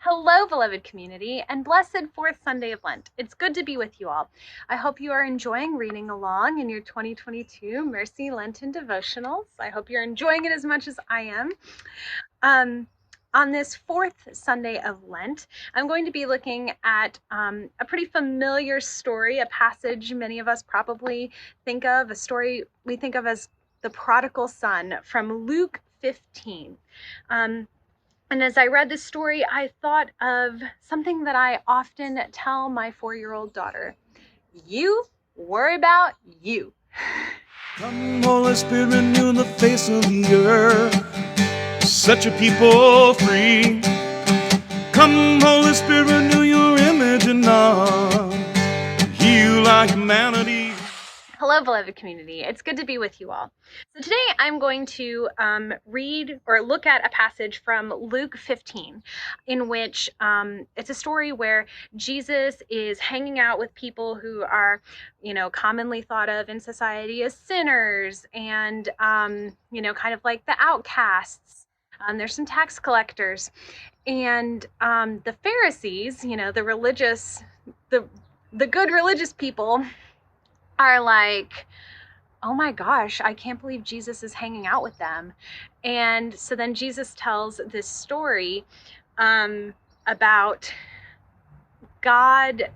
Hello, beloved community, and blessed Fourth Sunday of Lent. It's good to be with you all. I hope you are enjoying reading along in your 2022 Mercy Lenten devotionals. I hope you're enjoying it as much as I am. On this fourth Sunday of Lent, I'm going to be looking at a pretty familiar story, a passage many of us probably think of, a story we think of as the Prodigal Son from Luke 15. And as I read this story, I thought of something that I often tell my 4-year-old daughter. You worry about you. Come, Holy Spirit, renew the face of the earth. Set your people free. Come, Holy Spirit, renew your image in us. Heal our humanity. Hello, beloved community. It's good to be with you all. So today I'm going to read or look at a passage from Luke 15 in which it's a story where Jesus is hanging out with people who are, commonly thought of in society as sinners and, kind of like the outcasts. There's some tax collectors and the Pharisees, the good religious people are like, oh my gosh, I can't believe Jesus is hanging out with them. And so then Jesus tells this story about God,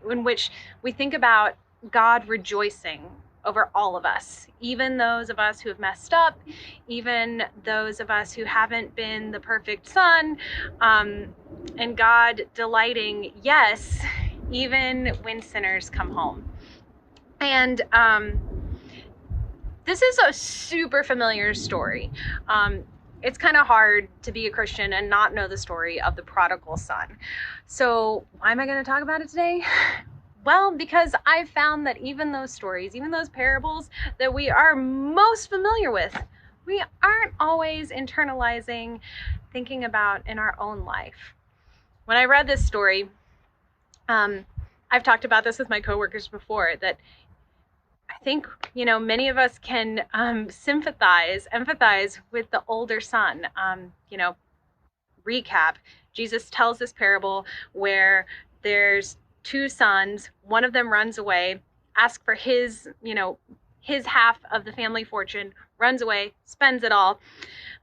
in which we think about God rejoicing over all of us, even those of us who have messed up, even those of us who haven't been the perfect son, and God delighting, yes, even when sinners come home. And this is a super familiar story. It's kind of hard to be a Christian and not know the story of the prodigal son. So why am I going to talk about it today? Well, because I've found that even those stories, even those parables that we are most familiar with, we aren't always internalizing, thinking about in our own life. When I read this story, I've talked about this with my coworkers before, that I think, many of us can empathize with the older son. Recap, Jesus tells this parable where there's two sons, one of them runs away, asks for his half of the family fortune, runs away, spends it all.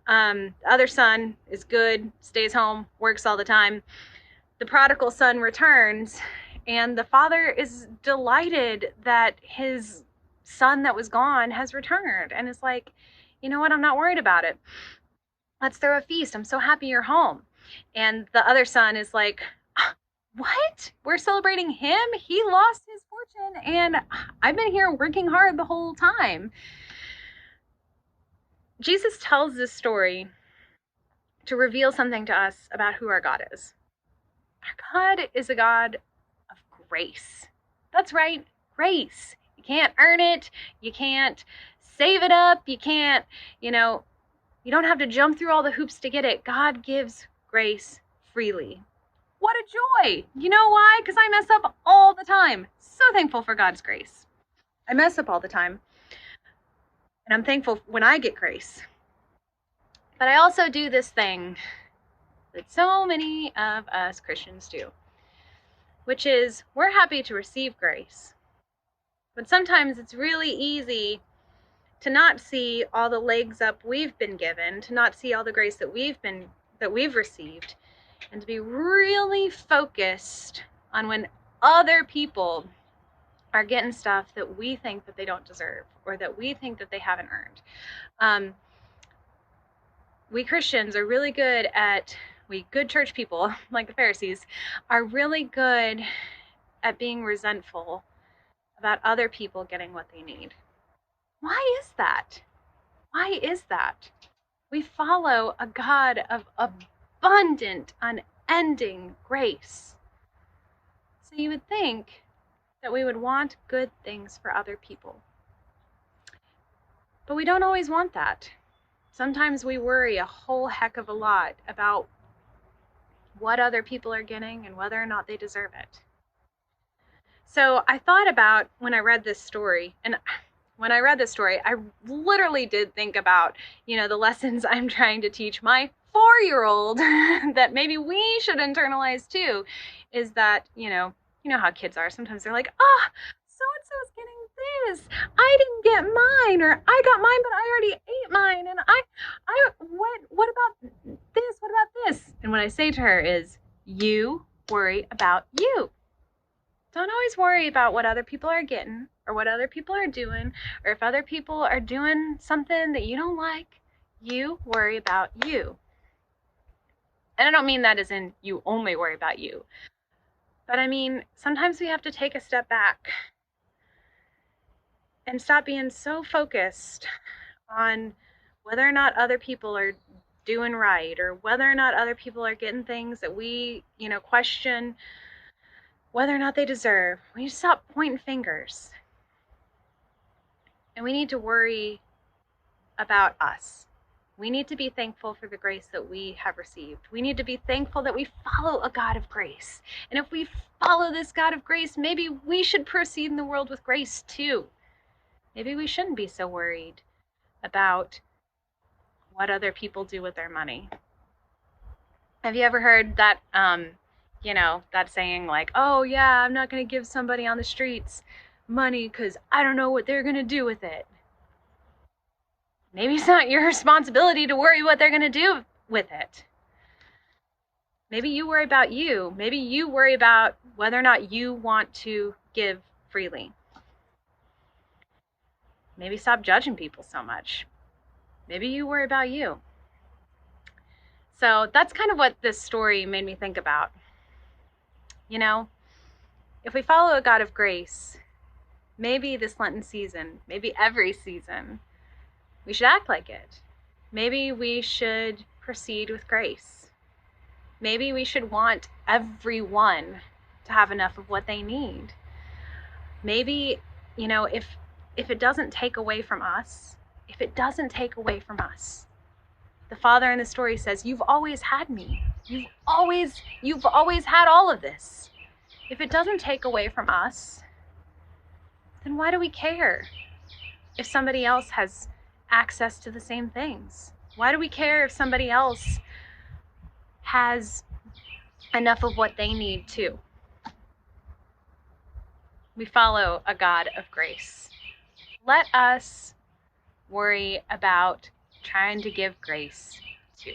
The other son is good, stays home, works all the time. The prodigal son returns, and the father is delighted that his son that was gone has returned, and is like, you know what, I'm not worried about it. Let's throw a feast. I'm so happy you're home. And the other son is like, what? We're celebrating him? He lost his fortune, and I've been here working hard the whole time. Jesus tells this story to reveal something to us about who our God is. Our God is a God of grace. That's right, grace. You can't earn it. You can't save it up. You can't, you don't have to jump through all the hoops to get it. God gives grace freely. What a joy. You know why? Because I mess up all the time. So thankful for God's grace. I mess up all the time. And I'm thankful when I get grace. But I also do this thing that so many of us Christians do, which is we're happy to receive grace. But sometimes it's really easy to not see all the legs up we've been given, to not see all the grace that we've received, and to be really focused on when other people are getting stuff that we think that they don't deserve, or that we think that they haven't earned. We Christians are really good we good church people, like the Pharisees, are really good at being resentful about other people getting what they need. Why is that? Why is that? We follow a God of abundant, unending grace. So you would think that we would want good things for other people. But we don't always want that. Sometimes we worry a whole heck of a lot about what other people are getting and whether or not they deserve it. So I thought about when I read this story, I literally did think about, the lessons I'm trying to teach my 4-year-old that maybe we should internalize too is that, you know how kids are. Sometimes they're like, oh, so-and-so's getting this. I didn't get mine, or I got mine, but I already ate mine. And what about this? What about this? And what I say to her is, you worry about you. Don't always worry about what other people are getting or what other people are doing, or if other people are doing something that you don't like. You worry about you. And I don't mean that as in you only worry about you. But I mean, sometimes we have to take a step back and stop being so focused on whether or not other people are doing right, or whether or not other people are getting things that we, question whether or not they deserve. We need to stop pointing fingers. And we need to worry about us. We need to be thankful for the grace that we have received. We need to be thankful that we follow a God of grace. And if we follow this God of grace, maybe we should proceed in the world with grace too. Maybe we shouldn't be so worried about what other people do with their money. Have you ever heard that, that saying like, oh yeah, I'm not going to give somebody on the streets money because I don't know what they're going to do with it. Maybe it's not your responsibility to worry what they're going to do with it. Maybe you worry about you. Maybe you worry about whether or not you want to give freely. Maybe stop judging people so much. Maybe you worry about you. So that's kind of what this story made me think about. If we follow a God of grace, maybe this Lenten season, maybe every season, we should act like it. Maybe we should proceed with grace. Maybe we should want everyone to have enough of what they need. Maybe, if it doesn't take away from us, the father in the story says, you've always had me. You've always had all of this. If it doesn't take away from us, then why do we care if somebody else has access to the same things? Why do we care if somebody else has enough of what they need too? We follow a God of grace. Let us worry about trying to give grace too.